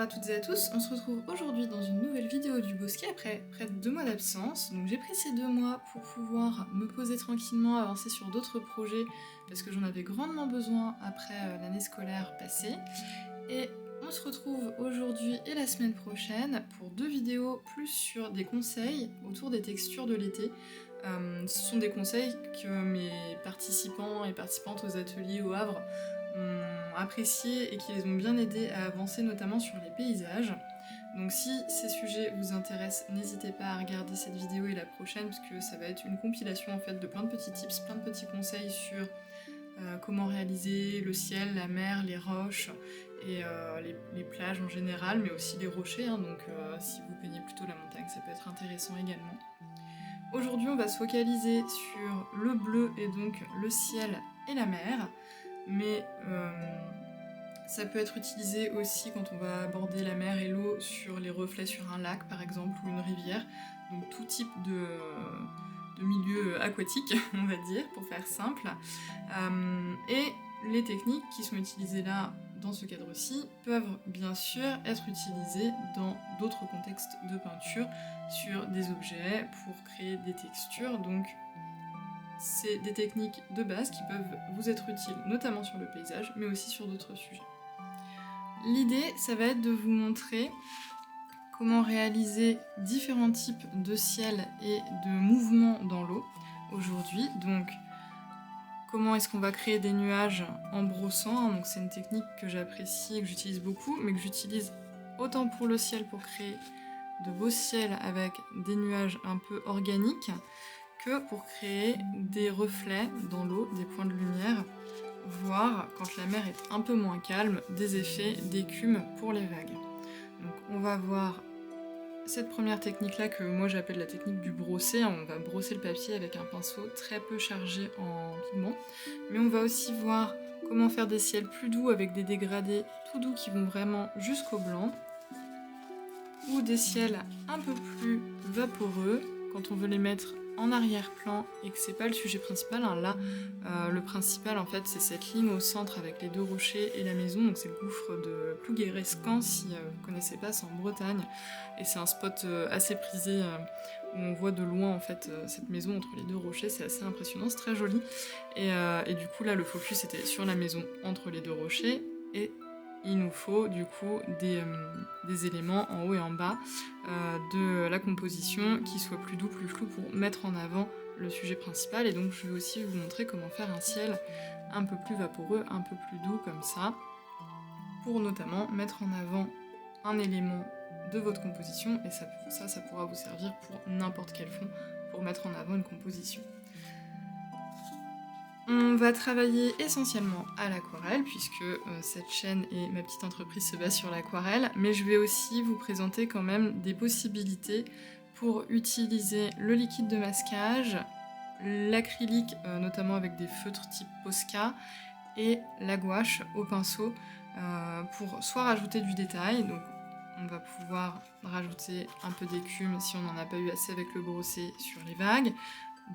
à toutes et à tous, on se retrouve aujourd'hui dans une nouvelle vidéo du Bosquet après près de 2 mois d'absence. Donc j'ai pris ces 2 mois pour pouvoir me poser tranquillement, avancer sur d'autres projets parce que j'en avais grandement besoin après l'année scolaire passée. Et on se retrouve aujourd'hui et la semaine prochaine pour 2 vidéos plus sur des conseils autour des textures de l'été. Ce sont des conseils que mes participants et participantes aux ateliers au Havre ont appréciés et qui les ont bien aidés à avancer notamment sur les paysages. Donc si ces sujets vous intéressent, n'hésitez pas à regarder cette vidéo et la prochaine parce que ça va être une compilation en fait de plein de petits tips, plein de petits conseils sur comment réaliser le ciel, la mer, les roches et les plages en général, mais aussi les rochers, hein, donc si vous peignez plutôt la montagne, ça peut être intéressant également. Aujourd'hui, on va se focaliser sur le bleu et donc le ciel et la mer, mais ça peut être utilisé aussi quand on va aborder la mer et l'eau sur les reflets sur un lac par exemple ou une rivière, donc tout type de milieu aquatique, on va dire, pour faire simple. Et les techniques qui sont utilisées là dans ce cadre-ci peuvent bien sûr être utilisées dans d'autres contextes de peinture sur des objets pour créer des textures. Donc c'est des techniques de base qui peuvent vous être utiles notamment sur le paysage mais aussi sur d'autres sujets. L'idée, ça va être de vous montrer comment réaliser différents types de ciel et de mouvements dans l'eau aujourd'hui. Donc comment est-ce qu'on va créer des nuages en brossant, donc c'est une technique que j'apprécie et que j'utilise beaucoup, mais que j'utilise autant pour le ciel pour créer de beaux ciels avec des nuages un peu organiques, que pour créer des reflets dans l'eau, des points de lumière, voire, quand la mer est un peu moins calme, des effets d'écume pour les vagues. Donc on va voir cette première technique-là que moi j'appelle la technique du brosser. On va brosser le papier avec un pinceau très peu chargé en pigments. Mais on va aussi voir comment faire des ciels plus doux avec des dégradés tout doux qui vont vraiment jusqu'au blanc. Ou des ciels un peu plus vaporeux quand on veut les mettre en arrière-plan et que c'est pas le sujet principal. Hein. Là, le principal en fait c'est cette ligne au centre avec les 2 rochers et la maison, donc c'est le gouffre de Plouguérescan, si vous connaissez pas, c'est en Bretagne et c'est un spot assez prisé où on voit de loin en fait cette maison entre les 2 rochers, c'est assez impressionnant, c'est très joli et du coup là le focus était sur la maison entre les 2 rochers et il nous faut du coup des éléments en haut et en bas de la composition qui soient plus doux, plus flous pour mettre en avant le sujet principal. Et donc je vais aussi vous montrer comment faire un ciel un peu plus vaporeux, un peu plus doux comme ça, pour notamment mettre en avant un élément de votre composition, et ça pourra vous servir pour n'importe quel fond, pour mettre en avant une composition. On va travailler essentiellement à l'aquarelle, puisque cette chaîne et ma petite entreprise se basent sur l'aquarelle, mais je vais aussi vous présenter quand même des possibilités pour utiliser le liquide de masquage, l'acrylique, notamment avec des feutres type Posca, et la gouache au pinceau, pour soit rajouter du détail, donc on va pouvoir rajouter un peu d'écume si on n'en a pas eu assez avec le brossé sur les vagues,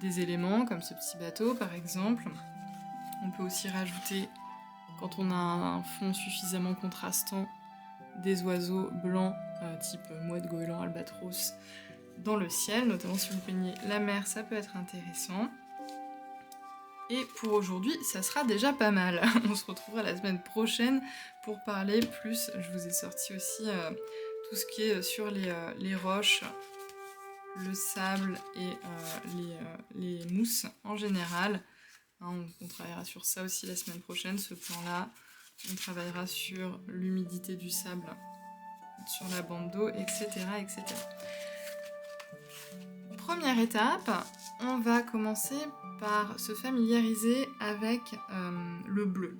des éléments comme ce petit bateau par exemple. On peut aussi rajouter, quand on a un fond suffisamment contrastant, des oiseaux blancs type mouette, goéland, albatros dans le ciel, notamment si vous peignez la mer, ça peut être intéressant. Et pour aujourd'hui, ça sera déjà pas mal. On se retrouvera la semaine prochaine pour parler plus. Je vous ai sorti aussi tout ce qui est sur les roches, le sable et les mousses en général. Hein, on travaillera sur ça aussi la semaine prochaine, ce plan-là. On travaillera sur l'humidité du sable, sur la bande d'eau, etc., etc. Première étape, on va commencer par se familiariser avec le bleu.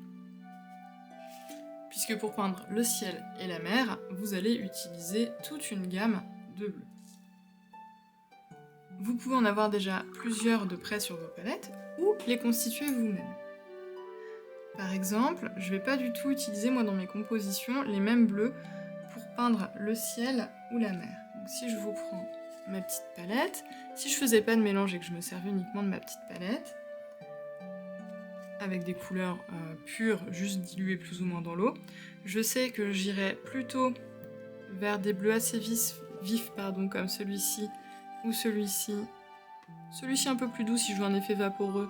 Puisque pour peindre le ciel et la mer, vous allez utiliser toute une gamme de bleus. Vous pouvez en avoir déjà plusieurs de près sur vos palettes ou les constituer vous-même. Par exemple, je ne vais pas du tout utiliser moi dans mes compositions les mêmes bleus pour peindre le ciel ou la mer. Donc si je vous prends ma petite palette, si je faisais pas de mélange et que je me servais uniquement de ma petite palette, avec des couleurs pures, juste diluées plus ou moins dans l'eau, je sais que j'irais plutôt vers des bleus assez vifs comme celui-ci ou celui-ci. Celui-ci un peu plus doux si je veux un effet vaporeux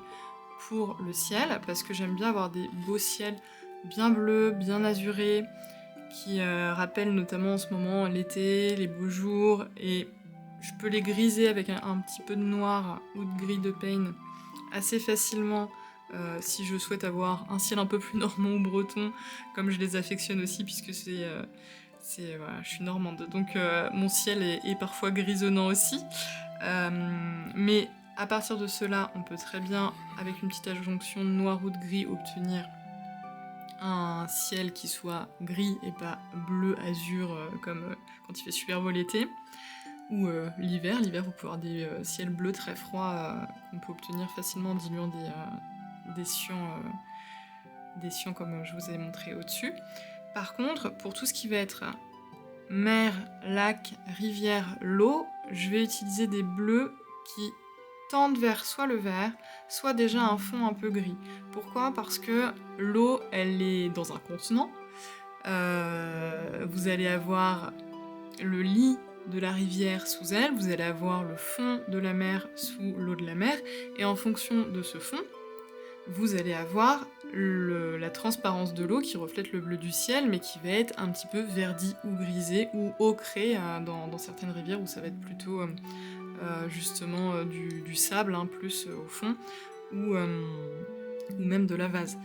pour le ciel, parce que j'aime bien avoir des beaux ciels bien bleus, bien azurés, qui rappellent notamment en ce moment l'été, les beaux jours, et je peux les griser avec un petit peu de noir ou de gris de pain assez facilement si je souhaite avoir un ciel un peu plus normand ou breton, comme je les affectionne aussi, puisque voilà, je suis normande, donc mon ciel est parfois grisonnant aussi. Mais à partir de cela, on peut très bien, avec une petite adjonction de noir ou de gris, obtenir un ciel qui soit gris et pas bleu azur comme quand il fait super beau l'été. Ou l'hiver, vous pouvez avoir des ciels bleus très froids qu'on peut obtenir facilement en diluant des cyan comme je vous ai montré au-dessus. Par contre, pour tout ce qui va être mer, lac, rivière, l'eau, je vais utiliser des bleus qui tendent vers soit le vert, soit déjà un fond un peu gris. Pourquoi ? Parce que l'eau, elle est dans un contenant. Vous allez avoir le lit de la rivière sous elle, vous allez avoir le fond de la mer sous l'eau de la mer, et en fonction de ce fond, vous allez avoir la transparence de l'eau qui reflète le bleu du ciel, mais qui va être un petit peu verdi ou grisé ou ocré dans certaines rivières où ça va être plutôt justement du sable, plus au fond, ou même de la vase.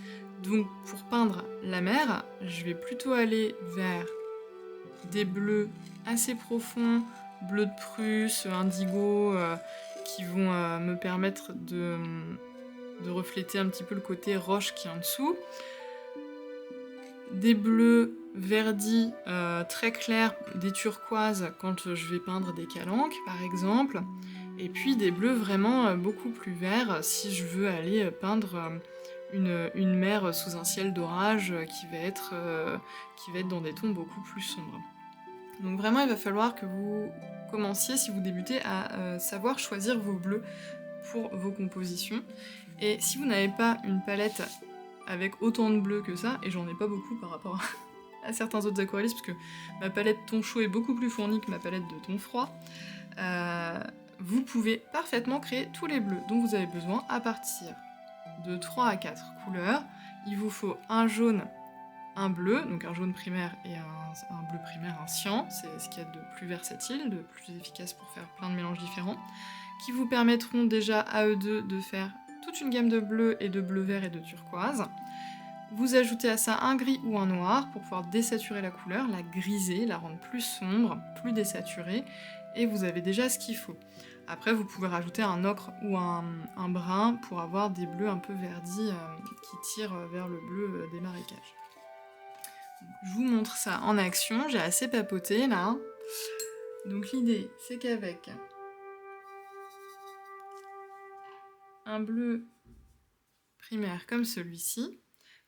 Donc pour peindre la mer, je vais plutôt aller vers des bleus assez profonds, bleu de Prusse, indigo, qui vont me permettre de refléter un petit peu le côté roche qui est en dessous. Des bleus verdis très clairs, des turquoises quand je vais peindre des calanques par exemple, et puis des bleus vraiment beaucoup plus verts si je veux aller peindre une mer sous un ciel d'orage qui va être dans des tons beaucoup plus sombres. Donc vraiment il va falloir que vous commenciez, si vous débutez, à savoir choisir vos bleus pour vos compositions. Et si vous n'avez pas une palette avec autant de bleus que ça, et j'en ai pas beaucoup par rapport à certains autres aquarellistes, parce que ma palette ton chaud est beaucoup plus fournie que ma palette de ton froid, vous pouvez parfaitement créer tous les bleus dont vous avez besoin à partir de 3 à 4 couleurs. Il vous faut un jaune, un bleu, donc un jaune primaire et un bleu primaire, un cyan, c'est ce qu'il y a de plus versatile, de plus efficace pour faire plein de mélanges différents, qui vous permettront déjà à eux deux de faire toute une gamme de bleus et de bleu vert et de turquoise. Vous ajoutez à ça un gris ou un noir pour pouvoir désaturer la couleur, la griser, la rendre plus sombre, plus désaturée, et vous avez déjà ce qu'il faut. Après, vous pouvez rajouter un ocre ou un brun pour avoir des bleus un peu verdis qui tirent vers le bleu des marécages. Je vous montre ça en action, j'ai assez papoté là. Donc l'idée, c'est qu'avec un bleu primaire comme celui-ci,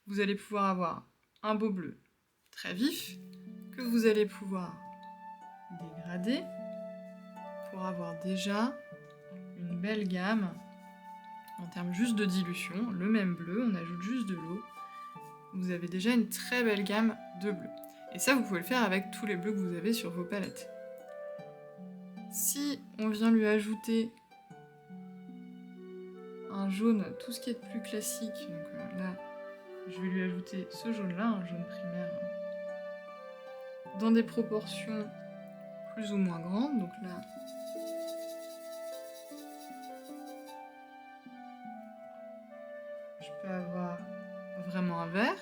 vous allez pouvoir avoir un beau bleu très vif que vous allez pouvoir dégrader pour avoir déjà une belle gamme en termes juste de dilution. Le même bleu, on ajoute juste de l'eau. Vous avez déjà une très belle gamme de bleus. Et ça, vous pouvez le faire avec tous les bleus que vous avez sur vos palettes. Si on vient lui ajouter un jaune, tout ce qui est plus classique, donc là, je vais lui ajouter ce jaune-là, un jaune primaire, dans des proportions plus ou moins grandes. Donc là, je peux avoir vraiment un vert,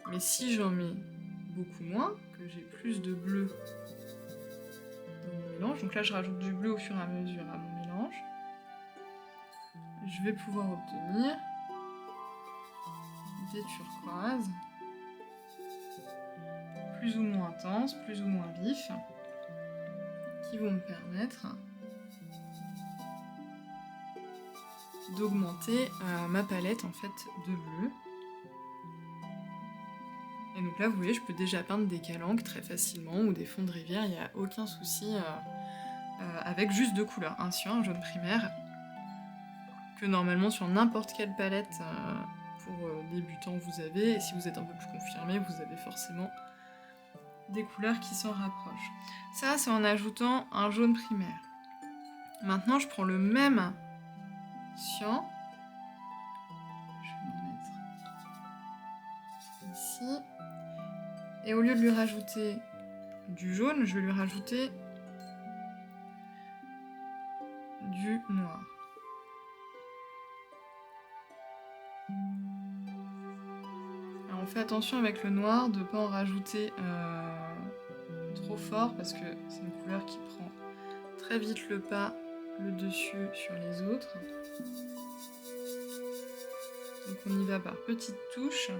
mais si j'en mets beaucoup moins, que j'ai plus de bleu dans mon mélange, donc là je rajoute du bleu au fur et à mesure à mon mélange, je vais pouvoir obtenir des turquoises plus ou moins intenses, plus ou moins vifs, qui vont me permettre d'augmenter ma palette en fait de bleu. Et donc là vous voyez, je peux déjà peindre des calanques très facilement ou des fonds de rivière, il n'y a aucun souci avec juste deux couleurs, un cyan, un jaune primaire, que normalement sur n'importe quelle palette pour débutants vous avez, et si vous êtes un peu plus confirmé, vous avez forcément des couleurs qui s'en rapprochent. Ça, c'est en ajoutant un jaune primaire. Maintenant, je prends le même cyan. Je vais le mettre ici. Et au lieu de lui rajouter du jaune, je vais lui rajouter du noir. Alors on fait attention avec le noir de ne pas en rajouter trop fort parce que c'est une couleur qui prend très vite le pas, le dessus sur les autres. Donc on y va par petites touches.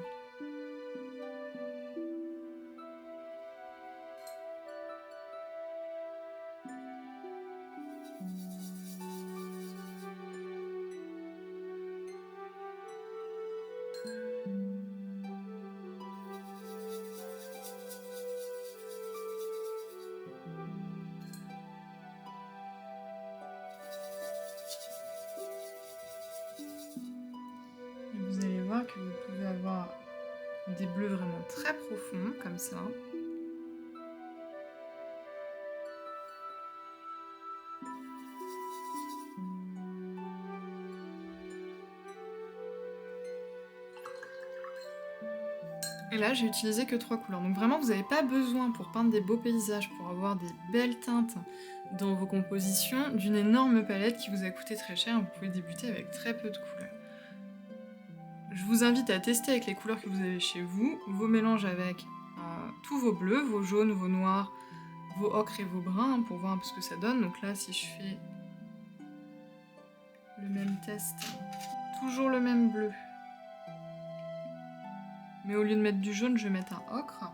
Et vous allez voir que vous pouvez avoir des bleus vraiment très profonds, comme ça. Et là, j'ai utilisé que 3 couleurs. Donc vraiment, vous n'avez pas besoin, pour peindre des beaux paysages, pour avoir des belles teintes dans vos compositions, d'une énorme palette qui vous a coûté très cher. Vous pouvez débuter avec très peu de couleurs. Je vous invite à tester avec les couleurs que vous avez chez vous, vos mélanges avec tous vos bleus, vos jaunes, vos noirs, vos ocres et vos bruns, pour voir un peu ce que ça donne. Donc là, si je fais le même test, toujours le même bleu. Mais au lieu de mettre du jaune, je vais mettre un ocre.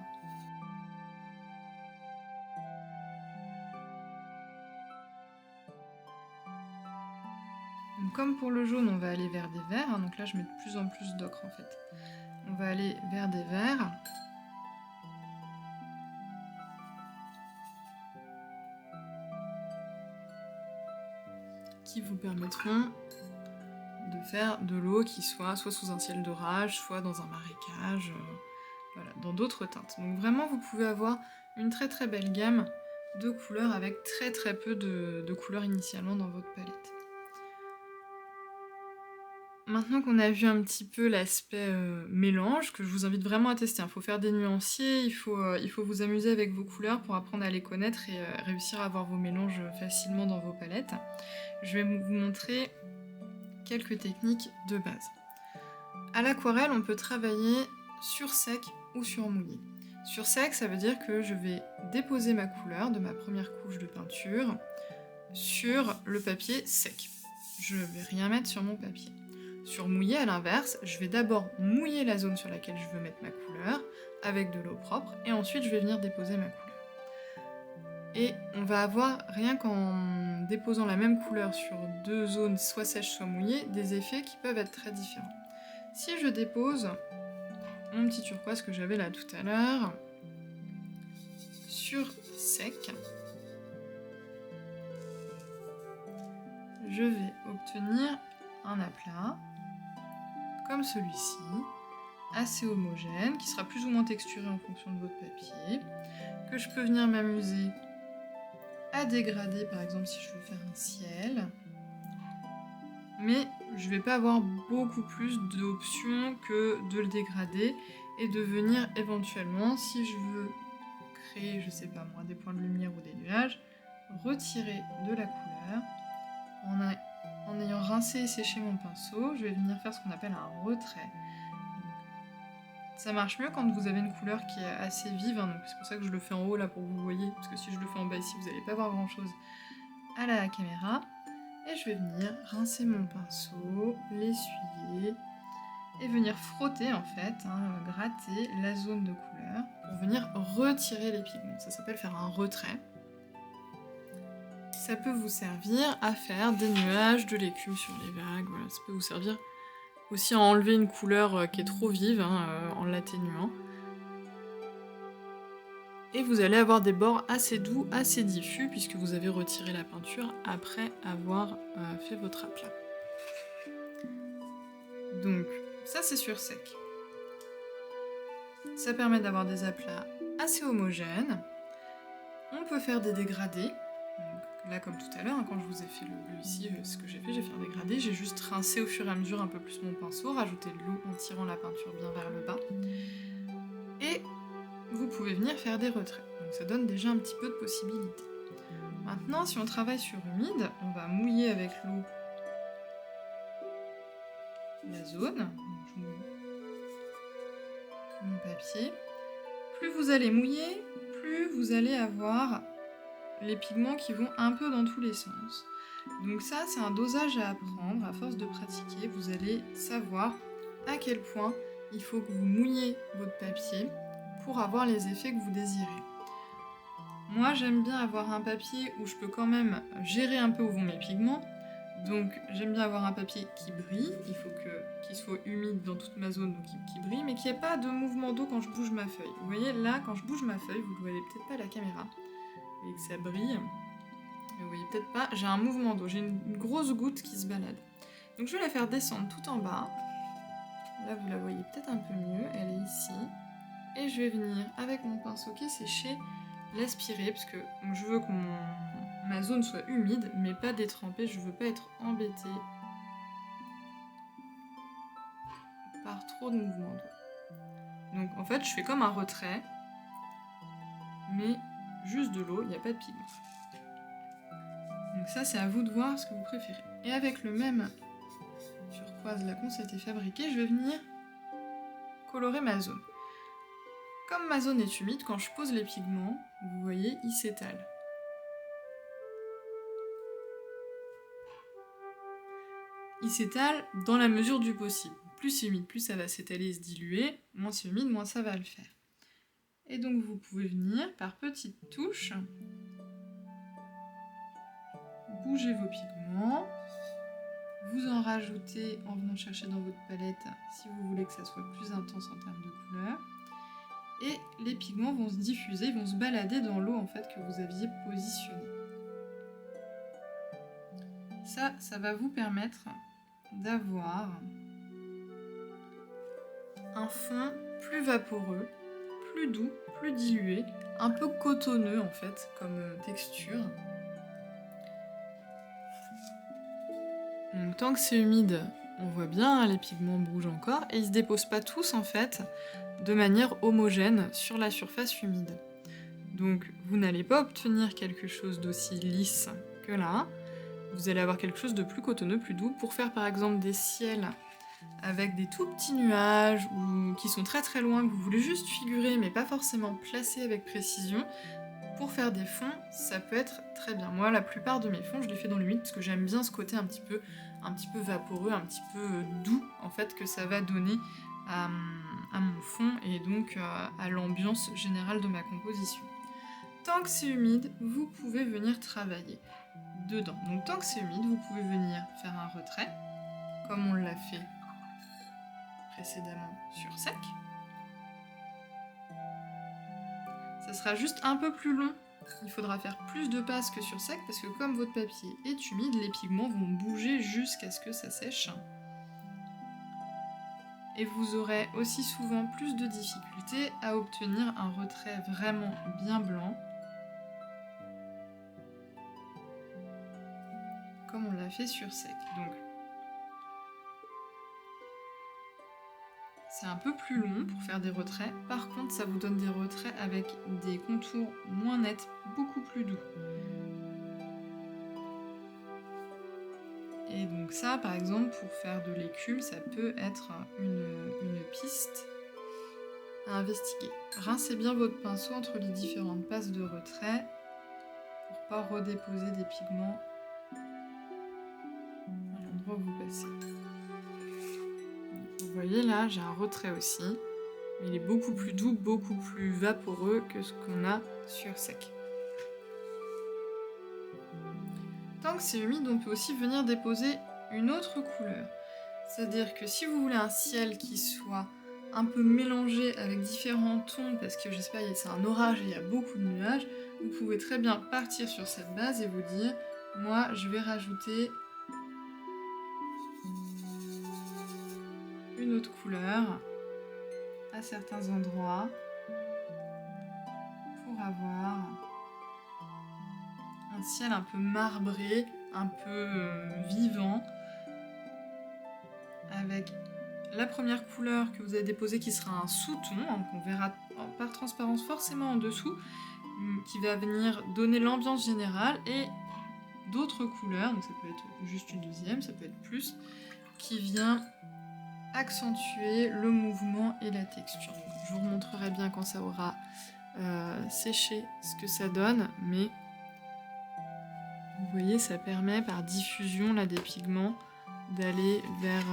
Donc comme pour le jaune, on va aller vers des verts. Hein, donc là, je mets de plus en plus d'ocre en fait. On va aller vers des verts. Qui vous permettront de faire de l'eau qui soit sous un ciel d'orage, soit dans un marécage, voilà, dans d'autres teintes. Donc vraiment, vous pouvez avoir une très très belle gamme de couleurs avec très très peu de couleurs initialement dans votre palette. Maintenant qu'on a vu un petit peu l'aspect mélange, que je vous invite vraiment à tester, il faut faire des nuanciers, il faut vous amuser avec vos couleurs pour apprendre à les connaître et réussir à avoir vos mélanges facilement dans vos palettes. Je vais vous montrer quelques techniques de base. À l'aquarelle, on peut travailler sur sec ou sur mouillé. Sur sec, ça veut dire que je vais déposer ma couleur de ma première couche de peinture sur le papier sec. Je ne vais rien mettre sur mon papier. Sur mouillé, à l'inverse, je vais d'abord mouiller la zone sur laquelle je veux mettre ma couleur avec de l'eau propre et ensuite je vais venir déposer ma couleur. Et on va avoir, rien qu'en déposant la même couleur sur deux zones, soit sèches, soit mouillées, des effets qui peuvent être très différents. Si je dépose mon petit turquoise que j'avais là tout à l'heure sur sec, je vais obtenir un aplat comme celui-ci, assez homogène, qui sera plus ou moins texturé en fonction de votre papier, que je peux venir m'amuser à dégrader, par exemple si je veux faire un ciel, mais je vais pas avoir beaucoup plus d'options que de le dégrader et de venir éventuellement, si je veux créer, je sais pas moi, des points de lumière ou des nuages, retirer de la couleur. En ayant rincé et séché mon pinceau, je vais venir faire ce qu'on appelle un retrait. Ça marche mieux quand vous avez une couleur qui est assez vive, hein, donc c'est pour ça que je le fais en haut là pour que vous voyez, parce que si je le fais en bas ici, vous n'allez pas voir grand chose à la caméra. Et je vais venir rincer mon pinceau, l'essuyer, et venir frotter en fait, hein, gratter la zone de couleur, pour venir retirer les pigments. Ça s'appelle faire un retrait. Ça peut vous servir à faire des nuages, de l'écume sur les vagues, voilà, ça peut vous servir aussi à enlever une couleur qui est trop vive, hein, en l'atténuant. Et vous allez avoir des bords assez doux, assez diffus, puisque vous avez retiré la peinture après avoir fait votre aplat. Donc ça c'est sur sec. Ça permet d'avoir des aplats assez homogène. On peut faire des dégradés. Donc, là, comme tout à l'heure, hein, quand je vous ai fait le bleu ici, ce que j'ai fait un dégradé. J'ai juste rincé au fur et à mesure un peu plus mon pinceau, rajouté de l'eau en tirant la peinture bien vers le bas. Et vous pouvez venir faire des retraits. Donc ça donne déjà un petit peu de possibilités. Maintenant, si on travaille sur humide, on va mouiller avec l'eau la zone. Donc, je mouille mon papier. Plus vous allez mouiller, plus vous allez avoir les pigments qui vont un peu dans tous les sens. Donc ça, c'est un dosage à apprendre. À force de pratiquer, vous allez savoir à quel point il faut que vous mouillez votre papier pour avoir les effets que vous désirez. Moi, j'aime bien avoir un papier où je peux quand même gérer un peu où vont mes pigments. Donc, j'aime bien avoir un papier qui brille. Il faut qu'il soit humide dans toute ma zone, donc qui brille, mais qu'il n'y ait pas de mouvement d'eau quand je bouge ma feuille. Vous voyez, là, quand je bouge ma feuille, vous ne voyez peut-être pas à la caméra, vous voyez que ça brille. Mais vous voyez peut-être pas, j'ai un mouvement d'eau, j'ai une grosse goutte qui se balade. Donc, je vais la faire descendre tout en bas. Là, vous la voyez peut-être un peu mieux, elle est ici. Et je vais venir, avec mon pinceau qui est séché, l'aspirer, parce que je veux que ma zone soit humide, mais pas détrempée, je veux pas être embêtée par trop de mouvements d'eau. Donc en fait, je fais comme un retrait, mais juste de l'eau, il n'y a pas de pigment. Donc ça, c'est à vous de voir ce que vous préférez. Et avec le même turquoise là qu'on s'était fabriqué, je vais venir colorer ma zone. Comme ma zone est humide, quand je pose les pigments, vous voyez, ils s'étalent. Il s'étale dans la mesure du possible. Plus c'est humide, plus ça va s'étaler et se diluer. Moins c'est humide, moins ça va le faire. Et donc vous pouvez venir par petites touches bouger vos pigments. Vous en rajoutez en venant chercher dans votre palette si vous voulez que ça soit plus intense en termes de couleur. Et les pigments vont se diffuser, vont se balader dans l'eau en fait que vous aviez positionnée. Ça va vous permettre d'avoir un fond plus vaporeux, plus doux, plus dilué, un peu cotonneux en fait comme texture. Donc tant que c'est humide, on voit bien, les pigments bougent encore et ils se déposent pas tous en fait de manière homogène sur la surface humide. Donc vous n'allez pas obtenir quelque chose d'aussi lisse que là. Vous allez avoir quelque chose de plus cotonneux, plus doux, pour faire par exemple des ciels avec des tout petits nuages ou qui sont très très loin, que vous voulez juste figurer mais pas forcément placer avec précision. Pour faire des fonds, ça peut être très bien. Moi, la plupart de mes fonds, je les fais dans l'humide parce que j'aime bien ce côté un petit peu vaporeux, un petit peu doux en fait que ça va donner à mon fond et donc à l'ambiance générale de ma composition. Tant que c'est humide, vous pouvez venir travailler dedans. Donc tant que c'est humide, vous pouvez venir faire un retrait, comme on l'a fait précédemment sur sec. Ça sera juste un peu plus long. Il faudra faire plus de passes que sur sec parce que comme votre papier est humide, les pigments vont bouger jusqu'à ce que ça sèche. Et vous aurez aussi souvent plus de difficultés à obtenir un retrait vraiment bien blanc, comme on l'a fait sur sec. Donc, c'est un peu plus long pour faire des retraits. Par contre, ça vous donne des retraits avec des contours moins nets, beaucoup plus doux. Et donc ça, par exemple, pour faire de l'écume, ça peut être une piste à investiguer. Rincez bien votre pinceau entre les différentes passes de retrait pour pas redéposer des pigments à l'endroit où vous passez. Vous voyez là, j'ai un retrait aussi, mais il est beaucoup plus doux, beaucoup plus vaporeux que ce qu'on a sur sec. Tant que c'est humide, on peut aussi venir déposer une autre couleur. C'est-à-dire que si vous voulez un ciel qui soit un peu mélangé avec différents tons, parce que je sais pas, c'est un orage et il y a beaucoup de nuages, vous pouvez très bien partir sur cette base et vous dire, moi je vais rajouter une autre couleur à certains endroits. ciel un peu marbré, un peu vivant, avec la première couleur que vous avez déposée qui sera un sous-ton, hein, qu'on verra par transparence forcément en dessous, qui va venir donner l'ambiance générale, et d'autres couleurs, donc ça peut être juste une deuxième, ça peut être plus, qui vient accentuer le mouvement et la texture. Donc, je vous remontrerai bien quand ça aura séché ce que ça donne, mais vous voyez, ça permet par diffusion là, des pigments d'aller vers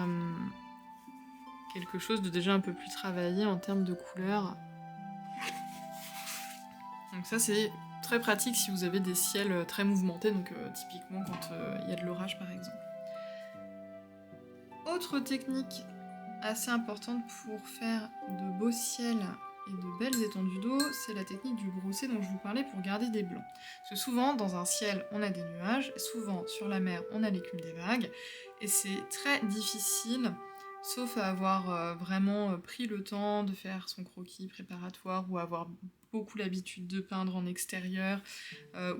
quelque chose de déjà un peu plus travaillé en termes de couleurs. Donc ça c'est très pratique si vous avez des ciels très mouvementés, donc typiquement quand il y a de l'orage par exemple. Autre technique assez importante pour faire de beaux ciels et de belles étendues d'eau, c'est la technique du brossé dont je vous parlais pour garder des blancs. Parce que souvent dans un ciel on a des nuages, souvent sur la mer on a l'écume des vagues, et c'est très difficile, sauf à avoir vraiment pris le temps de faire son croquis préparatoire ou avoir beaucoup l'habitude de peindre en extérieur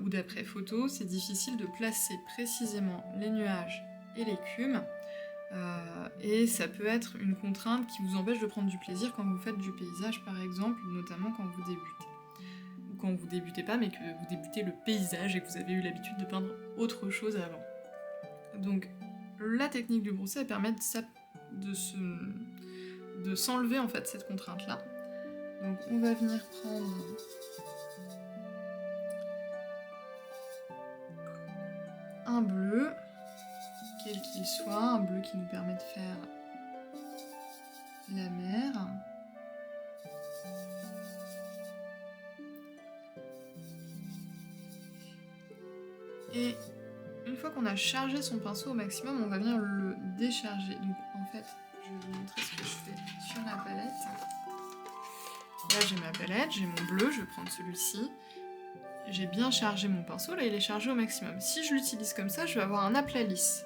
ou d'après photo, c'est difficile de placer précisément les nuages et l'écume. Et ça peut être une contrainte qui vous empêche de prendre du plaisir quand vous faites du paysage par exemple, notamment quand vous débutez. Ou quand vous débutez pas mais que vous débutez le paysage et que vous avez eu l'habitude de peindre autre chose avant. Donc la technique du brossé elle permet de s'enlever en fait cette contrainte là. Donc on va venir prendre un bleu, quel qu'il soit, un bleu qui nous permet de faire la mer. Et une fois qu'on a chargé son pinceau au maximum, on va venir le décharger. Donc en fait, je vais vous montrer ce que je fais sur la palette. Là j'ai ma palette, j'ai mon bleu, je vais prendre celui-ci. J'ai bien chargé mon pinceau, là il est chargé au maximum. Si je l'utilise comme ça, je vais avoir un aplat lisse.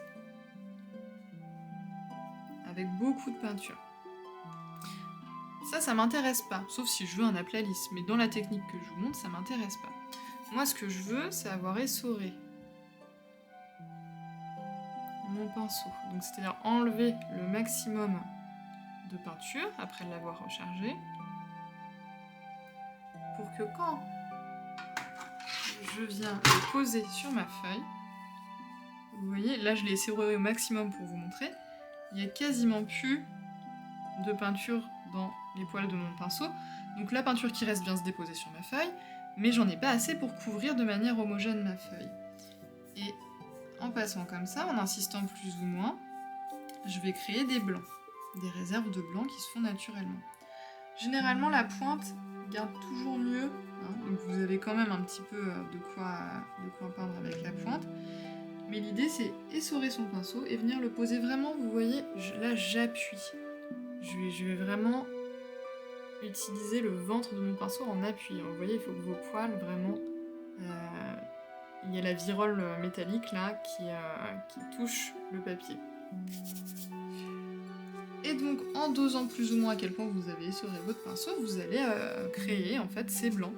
Avec beaucoup de peinture. Ça m'intéresse pas, sauf si je veux un aplat lisse. Mais dans la technique que je vous montre, ça m'intéresse pas. Moi ce que je veux, c'est avoir essoré mon pinceau. Donc c'est-à-dire enlever le maximum de peinture après l'avoir rechargé, pour que quand je viens le poser sur ma feuille, vous voyez, là je l'ai essoré au maximum pour vous montrer, il n'y a quasiment plus de peinture dans les poils de mon pinceau. Donc la peinture qui reste vient se déposer sur ma feuille, mais j'en ai pas assez pour couvrir de manière homogène ma feuille. Et en passant comme ça, en insistant plus ou moins, je vais créer des blancs, des réserves de blanc qui se font naturellement. Généralement la pointe garde toujours mieux, hein, donc vous avez quand même un petit peu de quoi peindre avec la pointe, mais l'idée c'est essorer son pinceau et venir le poser vraiment, vous voyez, là j'appuie. Je vais vraiment utiliser le ventre de mon pinceau en appuyant. Vous voyez, il faut que vos poils vraiment... il y a la virole métallique là qui touche le papier. Et donc en dosant plus ou moins à quel point vous avez essoré votre pinceau, vous allez créer en fait ces blancs.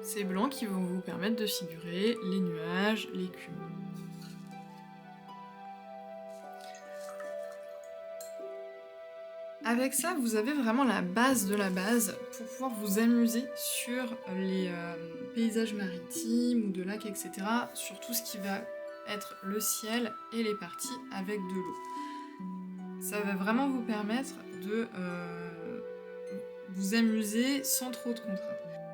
Ces blancs qui vont vous permettre de figurer les nuages, l'écume. Avec ça, vous avez vraiment la base de la base pour pouvoir vous amuser sur les paysages maritimes ou de lacs, etc. Sur tout ce qui va être le ciel et les parties avec de l'eau. Ça va vraiment vous permettre de vous amuser sans trop de contraintes.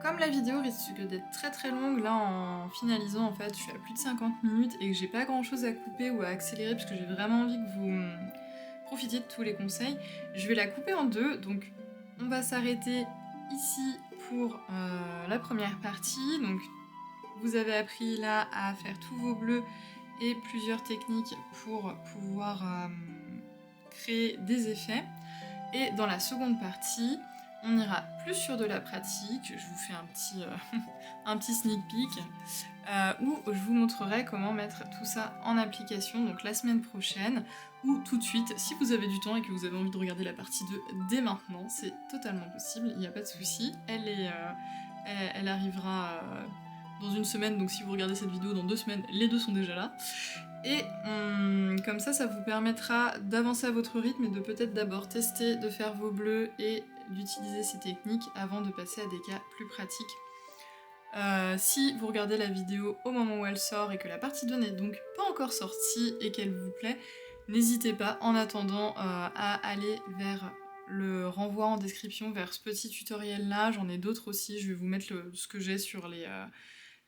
Comme la vidéo risque d'être très très longue, là en finalisant en fait, je suis à plus de 50 minutes et que j'ai pas grand chose à couper ou à accélérer parce que j'ai vraiment envie que vous profitiez de tous les conseils, je vais la couper en deux, donc on va s'arrêter ici pour la première partie. Donc vous avez appris là à faire tous vos bleus et plusieurs techniques pour pouvoir créer des effets. Et dans la seconde partie, on ira plus sur de la pratique, je vous fais un petit sneak peek, où je vous montrerai comment mettre tout ça en application, donc la semaine prochaine, ou tout de suite, si vous avez du temps et que vous avez envie de regarder la partie 2 dès maintenant, c'est totalement possible, il n'y a pas de souci, elle arrivera dans une semaine, donc si vous regardez cette vidéo dans 2 semaines, les 2 sont déjà là. Et comme ça vous permettra d'avancer à votre rythme et de peut-être d'abord tester de faire vos bleus et d'utiliser ces techniques avant de passer à des cas plus pratiques. Si vous regardez la vidéo au moment où elle sort et que la partie 2 n'est donc pas encore sortie et qu'elle vous plaît, n'hésitez pas en attendant à aller vers le renvoi en description vers ce petit tutoriel là, j'en ai d'autres aussi, je vais vous mettre ce que j'ai sur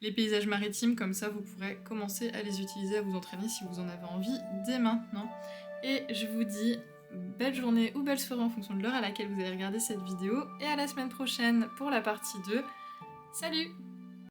les paysages maritimes, comme ça vous pourrez commencer à les utiliser, à vous entraîner si vous en avez envie dès maintenant. Et je vous dis belle journée ou belle soirée en fonction de l'heure à laquelle vous allez regarder cette vidéo, et à la semaine prochaine pour la partie 2. Salut!